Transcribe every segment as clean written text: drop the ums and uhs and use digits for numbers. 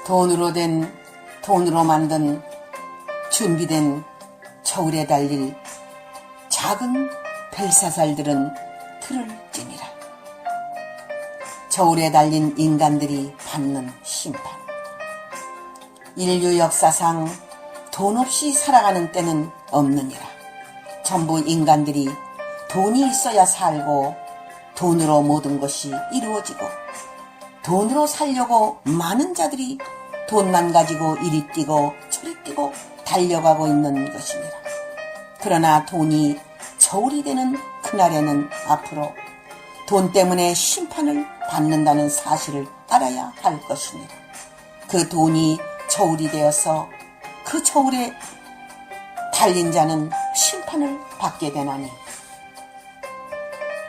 돈으로 만든 준비된 저울에 달릴 작은 별사살들은 들을 찌니라. 저울에 달린 인간들이 받는 심판. 인류 역사상 돈 없이 살아가는 때는 없느니라. 전부 인간들이 돈이 있어야 살고 돈으로 모든 것이 이루어지고 돈으로 살려고 많은 자들이 돈만 가지고 이리 뛰고 저리 뛰고 달려가고 있는 것이니라. 그러나 돈이 저울이 되는 그날에는 앞으로 돈 때문에 심판을 받는다는 사실을 알아야 할 것이니라. 그 돈이 저울이 되어서 그 저울에 달린 자는 심판을 받게 되나니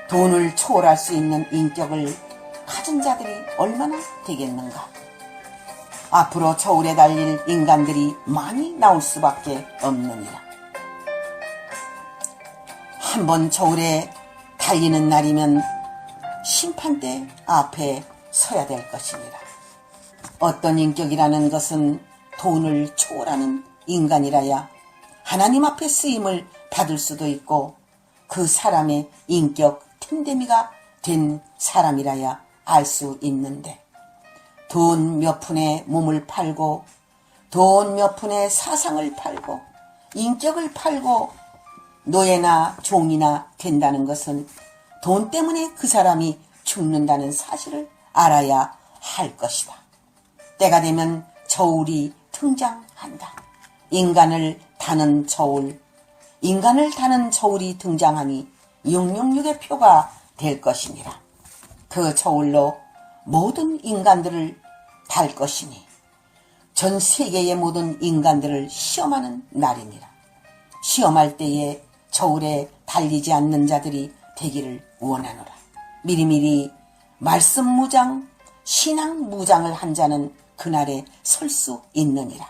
돈을 초월할 수 있는 인격을 가진 자들이 얼마나 되겠는가. 앞으로 저울에 달릴 인간들이 많이 나올 수밖에 없느니라. 한번 저울에 달리는 날이면 심판대 앞에 서야 될 것이니라. 어떤 인격이라는 것은 돈을 초월하는 인간이라야 하나님 앞에 쓰임을 받을 수도 있고 그 사람의 인격 템데미가 된 사람이라야 알 수 있는데 돈 몇 푼에 몸을 팔고 돈 몇 푼에 사상을 팔고 인격을 팔고 노예나 종이나 된다는 것은 돈 때문에 그 사람이 죽는다는 사실을 알아야 할 것이다. 때가 되면 저울이 등장한다. 인간을 다는 저울이 등장하니 666의 표가 될 것이니라. 그 저울로 모든 인간들을 달 것이니 전 세계의 모든 인간들을 시험하는 날이니라. 시험할 때에 저울에 달리지 않는 자들이 되기를 원하노라. 미리미리 말씀 무장, 신앙 무장을 한 자는 그날에 설 수 있느니라.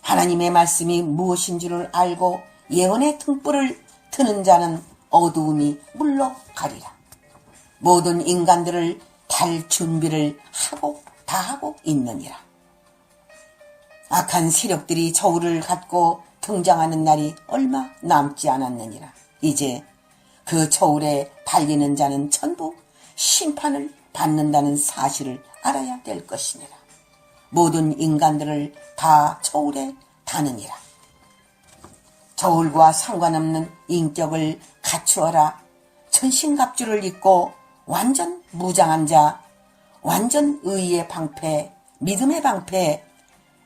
하나님의 말씀이 무엇인 줄을 알고 예언의 등불을 트는 자는 어두움이 물러가리라. 모든 인간들을 달 준비를 다 하고 있느니라. 악한 세력들이 저울을 갖고 등장하는 날이 얼마 남지 않았느니라. 이제 그 저울에 달리는 자는 전부 심판을 받는다는 사실을 알아야 될 것이니라. 모든 인간들을 다 저울에 다느니라. 저울과 상관없는 인격을 갖추어라. 전신갑주를 입고 완전 무장한 자, 완전 의의 방패, 믿음의 방패,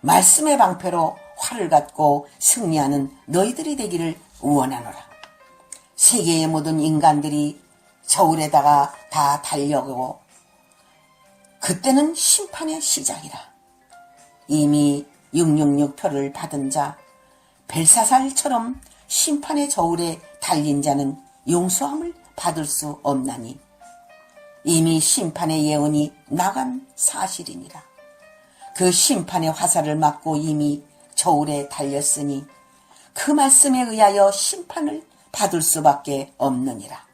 말씀의 방패로 활을 갖고 승리하는 너희들이 되기를 원하노라. 세계의 모든 인간들이 저울에다가 다 달려가고 그때는 심판의 시작이라. 이미 666표를 받은 자, 벨사살처럼 심판의 저울에 달린 자는 용서함을 받을 수 없나니 이미 심판의 예언이 나간 사실이니라. 그 심판의 화살을 맞고 이미 저울에 달렸으니 그 말씀에 의하여 심판을 받을 수밖에 없느니라.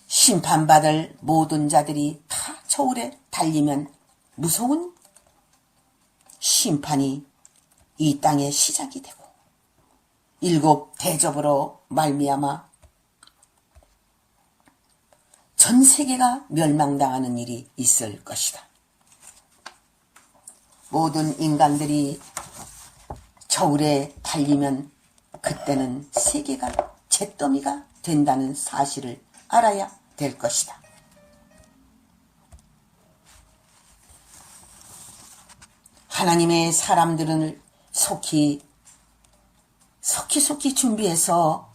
심판받을 모든 자들이 다 저울에 달리면 무서운 심판이 이 땅의 시작이 되고 7 대접으로 말미암아 전 세계가 멸망당하는 일이 있을 것이다. 모든 인간들이 저울에 달리면 그때는 세계가 잿더미가 된다는 사실을 알아야 될 것이다. 하나님의 사람들을 속히 준비해서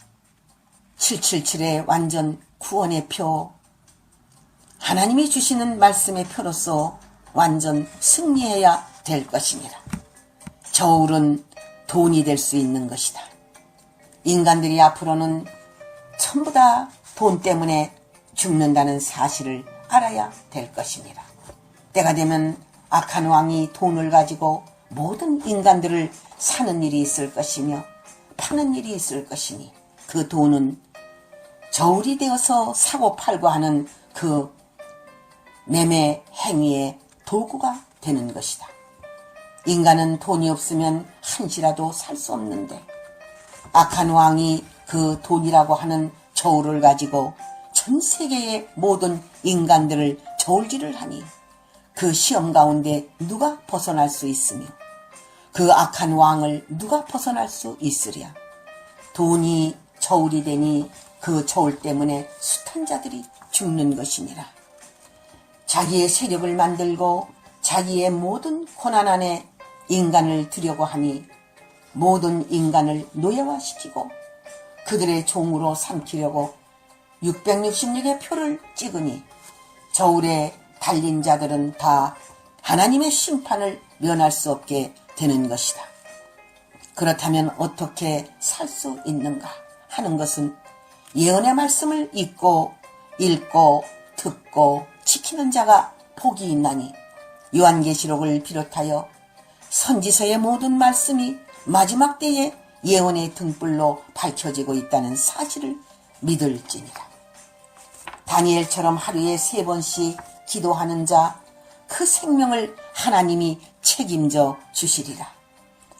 777의 완전 구원의 표, 하나님이 주시는 말씀의 표로서 완전 승리해야 될 것이니라. 저울은 돈이 될 수 있는 것이다. 인간들이 앞으로는 전부 다 돈 때문에 죽는다는 사실을 알아야 될 것이니라. 때가 되면 악한 왕이 돈을 가지고 모든 인간들을 사는 일이 있을 것이며 파는 일이 있을 것이니 그 돈은 저울이 되어서 사고 팔고 하는 그 매매 행위의 도구가 되는 것이다. 인간은 돈이 없으면 한시라도 살 수 없는데 악한 왕이 그 돈이라고 하는 저울을 가지고 전 세계의 모든 인간들을 저울질을 하니 그 시험 가운데 누가 벗어날 수 있으며 그 악한 왕을 누가 벗어날 수 있으랴. 돈이 저울이 되니 그 저울 때문에 숱한 자들이 죽는 것이니라. 자기의 세력을 만들고 자기의 모든 고난 안에 인간을 두려고 하니 모든 인간을 노예화시키고 그들의 종으로 삼키려고 666의 표를 찍으니 저울에 달린 자들은 다 하나님의 심판을 면할 수 없게 되는 것이다. 그렇다면 어떻게 살 수 있는가 하는 것은 예언의 말씀을 읽고 듣고 지키는 자가 복이 있나니 요한계시록을 비롯하여 선지서의 모든 말씀이 마지막 때에 예언의 등불로 밝혀지고 있다는 사실을 믿을지니라. 다니엘처럼 하루에 3번씩 기도하는 자, 그 생명을 하나님이 책임져 주시리라.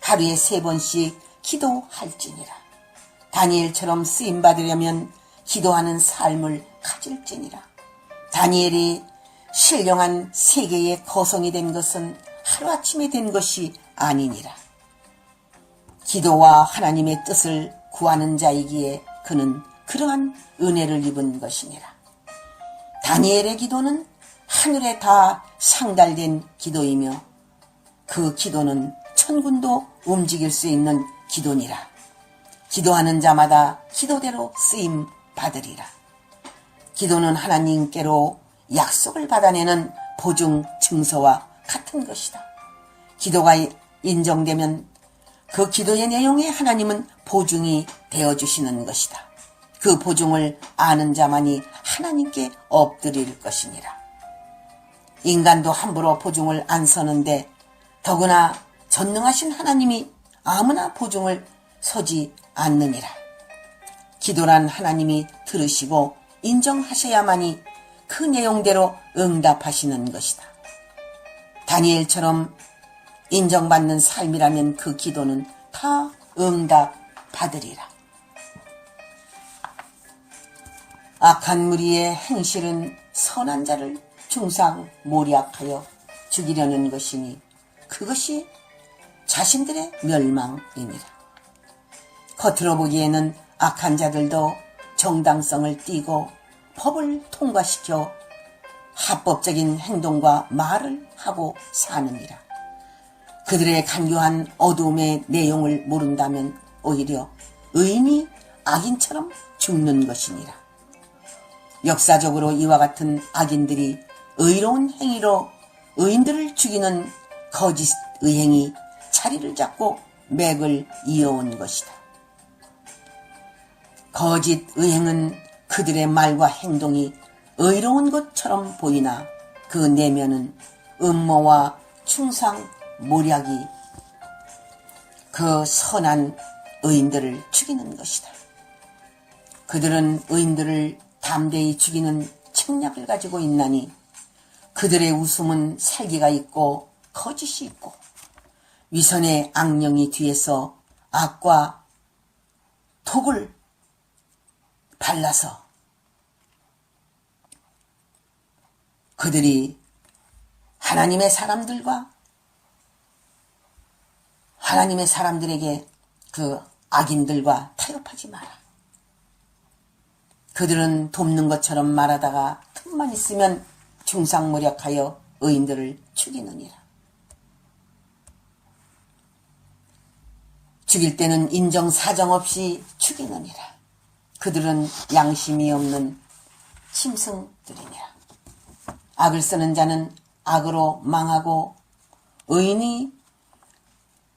하루에 3번씩 기도할지니라. 다니엘처럼 쓰임받으려면 기도하는 삶을 가질지니라. 다니엘이 신령한 세계의 거성이 된 것은 하루아침에 된 것이 아니니라. 기도와 하나님의 뜻을 구하는 자이기에 그는 그러한 은혜를 입은 것이니라. 다니엘의 기도는 하늘에 다 상달된 기도이며 그 기도는 천군도 움직일 수 있는 기도니라. 기도하는 자마다 기도대로 쓰임 받으리라. 기도는 하나님께로 약속을 받아내는 보증 증서와 같은 것이다. 기도가 인정되면 그 기도의 내용에 하나님은 보증이 되어주시는 것이다. 그 보증을 아는 자만이 하나님께 엎드릴 것이니라. 인간도 함부로 보증을 안 서는데 더구나 전능하신 하나님이 아무나 보증을 서지 않느니라. 기도란 하나님이 들으시고 인정하셔야만이 그 내용대로 응답하시는 것이다. 다니엘처럼 인정받는 삶이라면 그 기도는 다 응답받으리라. 악한 무리의 행실은 선한 자를 중상모략하여 죽이려는 것이니 그것이 자신들의 멸망이니라. 겉으로 보기에는 악한 자들도 정당성을 띠고 법을 통과시켜 합법적인 행동과 말을 하고 사느니라. 그들의 간교한 어두움의 내용을 모른다면 오히려 의인이 악인처럼 죽는 것이니라. 역사적으로 이와 같은 악인들이 의로운 행위로 의인들을 죽이는 거짓 의행이 자리를 잡고 맥을 이어온 것이다. 거짓 의행은 그들의 말과 행동이 의로운 것처럼 보이나 그 내면은 음모와 충상모략이 그 선한 의인들을 죽이는 것이다. 그들은 의인들을 담대히 죽이는 책략을 가지고 있나니 그들의 웃음은 살기가 있고 거짓이 있고 위선의 악령이 뒤에서 악과 독을 발라서 그들이 하나님의 사람들에게 그 악인들과 타협하지 마라. 그들은 돕는 것처럼 말하다가 틈만 있으면 중상모략하여 의인들을 죽이느니라. 죽일 때는 인정사정 없이 죽이느니라. 그들은 양심이 없는 짐승들이니라. 악을 쓰는 자는 악으로 망하고 의인이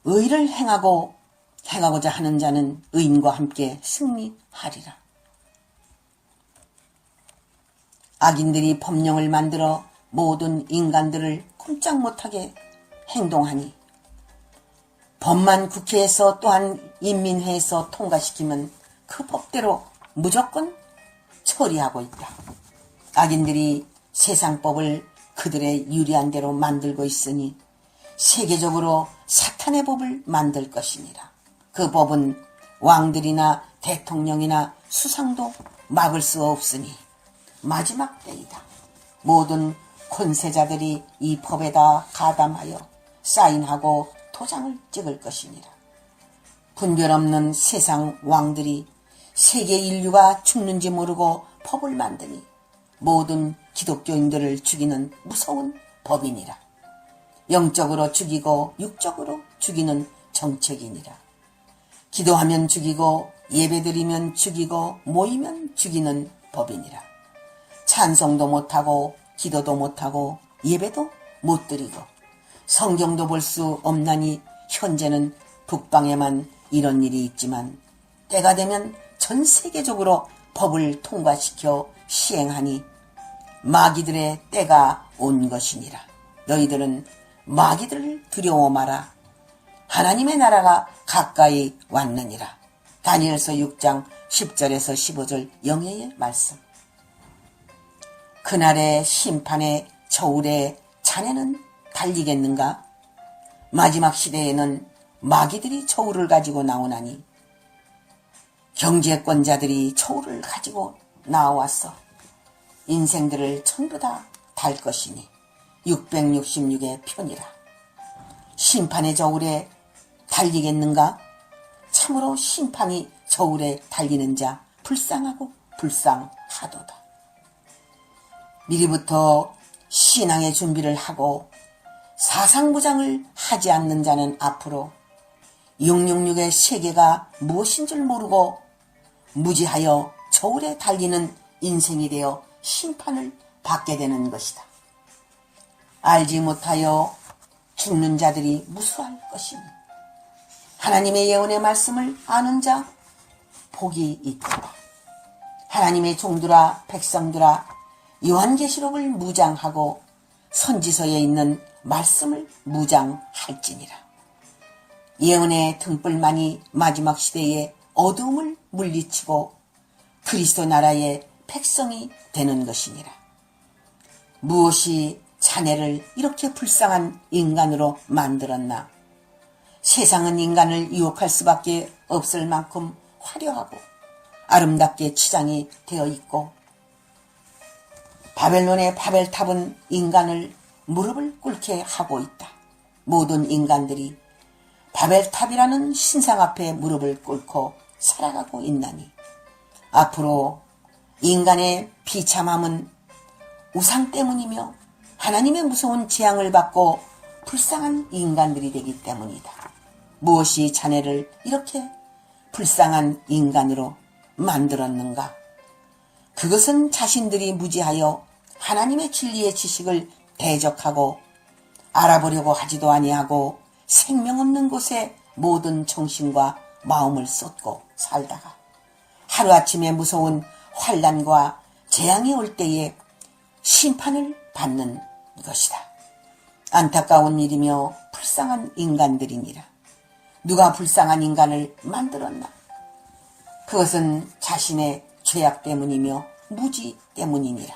의를 행하고자 하는 자는 의인과 함께 승리하리라. 악인들이 법령을 만들어 모든 인간들을 꼼짝 못하게 행동하니 법만 국회에서 또한 인민회에서 통과시키면 그 법대로 무조건 처리하고 있다. 악인들이 세상법을 그들의 유리한 대로 만들고 있으니 세계적으로 사탄의 법을 만들 것이니라. 그 법은 왕들이나 대통령이나 수상도 막을 수 없으니 마지막 때이다. 모든 권세자들이 이 법에다 가담하여 사인하고 도장을 찍을 것이니라. 분별 없는 세상 왕들이 세계 인류가 죽는지 모르고 법을 만드니 모든 기독교인들을 죽이는 무서운 법이니라. 영적으로 죽이고 육적으로 죽이는 정책이니라. 기도하면 죽이고 예배드리면 죽이고 모이면 죽이는 법이니라. 찬송도 못하고 기도도 못하고 예배도 못 드리고 성경도 볼 수 없나니 현재는 북방에만 이런 일이 있지만 때가 되면 전 세계적으로 법을 통과시켜 시행하니 마귀들의 때가 온 것이니라. 너희들은 마귀들을 두려워 마라. 하나님의 나라가 가까이 왔느니라. 다니엘서 6장 10절에서 15절 영예의 말씀. 그날의 심판의 저울에 자네는 달리겠는가? 마지막 시대에는 마귀들이 저울을 가지고 나오나니 경제권자들이 저울을 가지고 나와서 인생들을 전부 다 달 것이니 666의 편이라. 심판의 저울에 달리겠는가? 참으로 심판이 저울에 달리는 자 불쌍하고 불쌍하도다. 미리부터 신앙의 준비를 하고 사상무장을 하지 않는 자는 앞으로 666의 세계가 무엇인 줄 모르고 무지하여 저울에 달리는 인생이 되어 심판을 받게 되는 것이다. 알지 못하여 죽는 자들이 무수할 것이니 하나님의 예언의 말씀을 아는 자 복이 있다. 하나님의 종들아 백성들아 요한계시록을 무장하고 선지서에 있는 말씀을 무장할지니라. 예언의 등불만이 마지막 시대에 어두움을 물리치고 그리스도 나라의 백성이 되는 것이니라. 무엇이 자네를 이렇게 불쌍한 인간으로 만들었나? 세상은 인간을 유혹할 수밖에 없을 만큼 화려하고 아름답게 치장이 되어 있고 바벨론의 바벨탑은 인간을 무릎을 꿇게 하고 있다. 모든 인간들이 바벨탑이라는 신상 앞에 무릎을 꿇고 살아가고 있나니 앞으로 인간의 비참함은 우상 때문이며 하나님의 무서운 재앙을 받고 불쌍한 인간들이 되기 때문이다. 무엇이 자네를 이렇게 불쌍한 인간으로 만들었는가? 그것은 자신들이 무지하여 하나님의 진리의 지식을 대적하고 알아보려고 하지도 아니하고 생명 없는 곳에 모든 정신과 마음을 쏟고 살다가 하루아침에 무서운 환난과 재앙이 올 때에 심판을 받는 것이다. 안타까운 일이며 불쌍한 인간들이니라. 누가 불쌍한 인간을 만들었나? 그것은 자신의 죄악 때문이며 무지 때문이니라.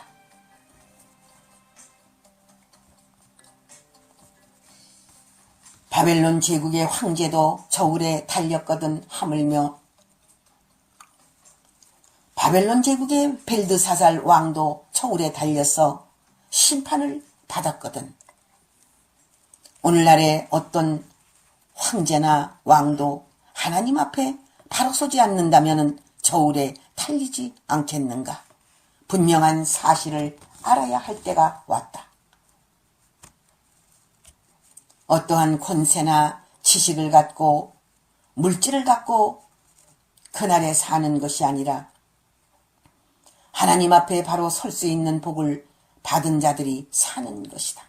바벨론 제국의 황제도 저울에 달렸거든 하물며 바벨론 제국의 벨드사살 왕도 저울에 달려서 심판을 받았거든. 오늘날의 어떤 황제나 왕도 하나님 앞에 바로 서지 않는다면 저울에 달리지 않겠는가? 분명한 사실을 알아야 할 때가 왔다. 어떠한 권세나 지식을 갖고 물질을 갖고 그날에 사는 것이 아니라 하나님 앞에 바로 설 수 있는 복을 받은 자들이 사는 것이다.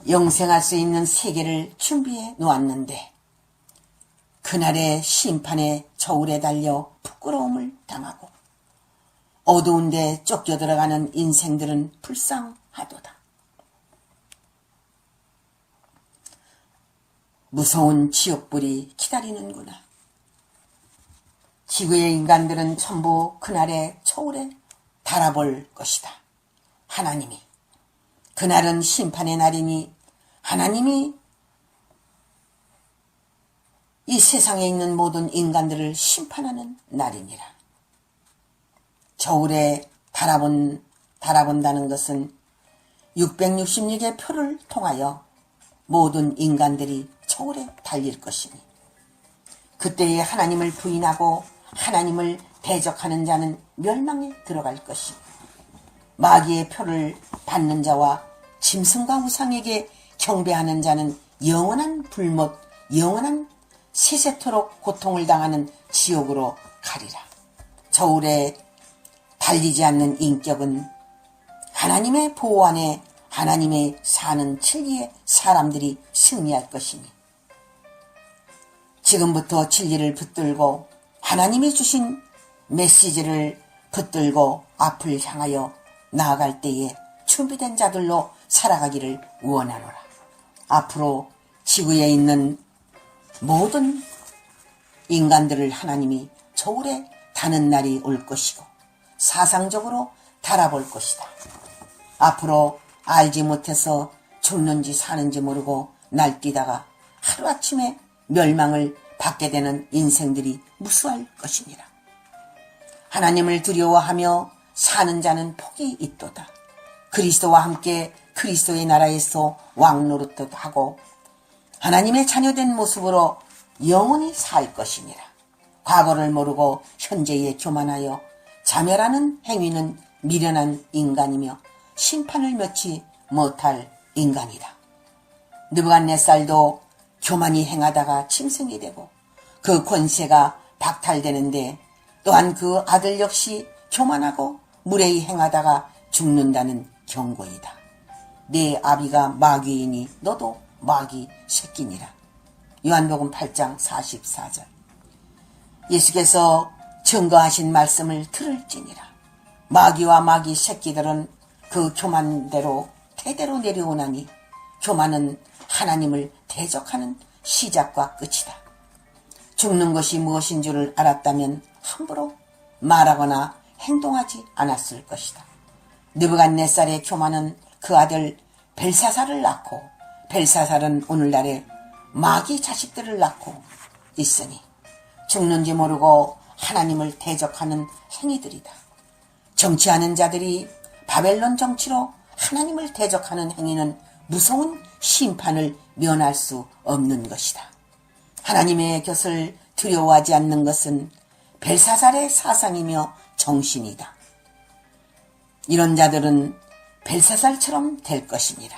영생할 수 있는 세계를 준비해 놓았는데 그날의 심판의 저울에 달려 부끄러움을 당하고 어두운 데 쫓겨 들어가는 인생들은 불쌍하도다. 무서운 지옥불이 기다리는구나. 지구의 인간들은 전부 그날의 저울에 달아볼 것이다. 하나님이. 그날은 심판의 날이니 하나님이 이 세상에 있는 모든 인간들을 심판하는 날이니라. 저울에 달아본다는 것은 666의 표를 통하여 모든 인간들이 저울에 달릴 것이니 그때에 하나님을 부인하고 하나님을 대적하는 자는 멸망에 들어갈 것이니 마귀의 표를 받는 자와 짐승과 우상에게 경배하는 자는 영원한 불못, 영원한 세세토록 고통을 당하는 지옥으로 가리라. 저울에 달리지 않는 인격은 하나님의 보호 안에 하나님의 사는 진리의 사람들이 승리할 것이니 지금부터 진리를 붙들고 하나님이 주신 메시지를 붙들고 앞을 향하여 나아갈 때에 준비된 자들로 살아가기를 원하노라. 앞으로 지구에 있는 모든 인간들을 하나님이 저울에 다는 날이 올 것이고 사상적으로 달아볼 것이다. 앞으로 알지 못해서 죽는지 사는지 모르고 날뛰다가 하루아침에 멸망을 받게 되는 인생들이 무수할 것이니라. 하나님을 두려워하며 사는 자는 복이 있도다. 그리스도와 함께 그리스도의 나라에서 왕노릇도 하고 하나님의 자녀된 모습으로 영원히 살 것이니라. 과거를 모르고 현재에 교만하여 자멸하는 행위는 미련한 인간이며 심판을 면치 못할 인간이다. 느부갓네살도 교만이 행하다가 짐승이 되고 그 권세가 박탈되는데 또한 그 아들 역시 교만하고 무례히 행하다가 죽는다는 경고이다. 네 아비가 마귀이니 너도 마귀 새끼니라. 요한복음 8장 44절. 예수께서 증거하신 말씀을 들을지니라. 마귀와 마귀 새끼들은 그 교만대로 대대로 내려오나니 교만은 하나님을 대적하는 시작과 끝이다. 죽는 것이 무엇인 줄을 알았다면 함부로 말하거나 행동하지 않았을 것이다. 느부갓네살의 교만은 그 아들 벨사살을 낳고 벨사살은 오늘날에 마귀 자식들을 낳고 있으니 죽는지 모르고 하나님을 대적하는 행위들이다. 정치하는 자들이 바벨론 정치로 하나님을 대적하는 행위는 무서운 심판을 면할 수 없는 것이다. 하나님의 곁을 두려워하지 않는 것은 벨사살의 사상이며 정신이다. 이런 자들은 벨사살처럼 될 것이니라.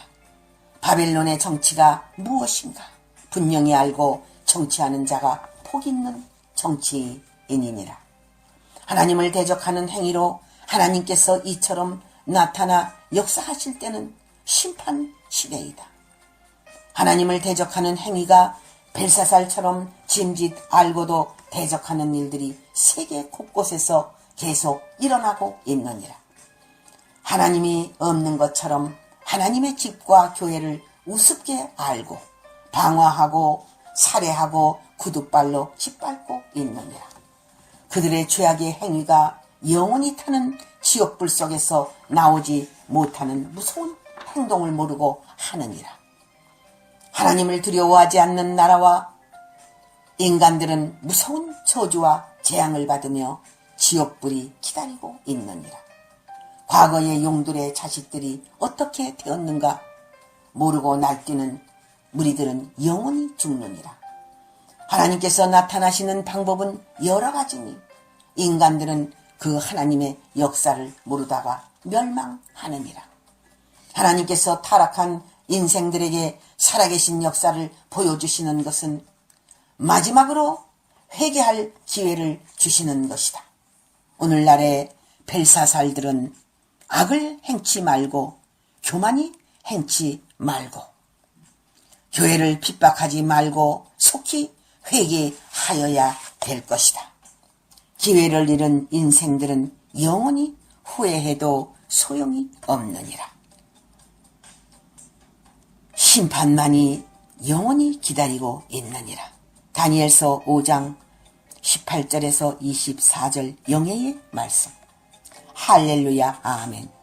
바벨론의 정치가 무엇인가 분명히 알고 정치하는 자가 복 있는 정치인이니라. 하나님을 대적하는 행위로 하나님께서 이처럼 나타나 역사하실 때는 심판 시대이다. 하나님을 대적하는 행위가 벨사살처럼 짐짓 알고도 대적하는 일들이 세계 곳곳에서 계속 일어나고 있느니라. 하나님이 없는 것처럼 하나님의 집과 교회를 우습게 알고 방화하고 살해하고 구두발로 짓밟고 있느니라. 그들의 죄악의 행위가 영원히 타는 지옥불 속에서 나오지 못하는 무서운 행동을 모르고 하느니라. 하나님을 두려워하지 않는 나라와 인간들은 무서운 저주와 재앙을 받으며 지옥불이 기다리고 있느니라. 과거의 용들의 자식들이 어떻게 되었는가 모르고 날뛰는 무리들은 영원히 죽느니라. 하나님께서 나타나시는 방법은 여러 가지니 인간들은 그 하나님의 역사를 모르다가 멸망하느니라. 하나님께서 타락한 인생들에게 살아계신 역사를 보여주시는 것은 마지막으로 회개할 기회를 주시는 것이다. 오늘날의 벨사살들은 악을 행치 말고 교만이 행치 말고 교회를 핍박하지 말고 속히 회개하여야 될 것이다. 기회를 잃은 인생들은 영원히 후회해도 소용이 없느니라. 심판만이 영원히 기다리고 있느니라. 다니엘서 5장 18절에서 24절 영예의 말씀. 할렐루야. 아멘.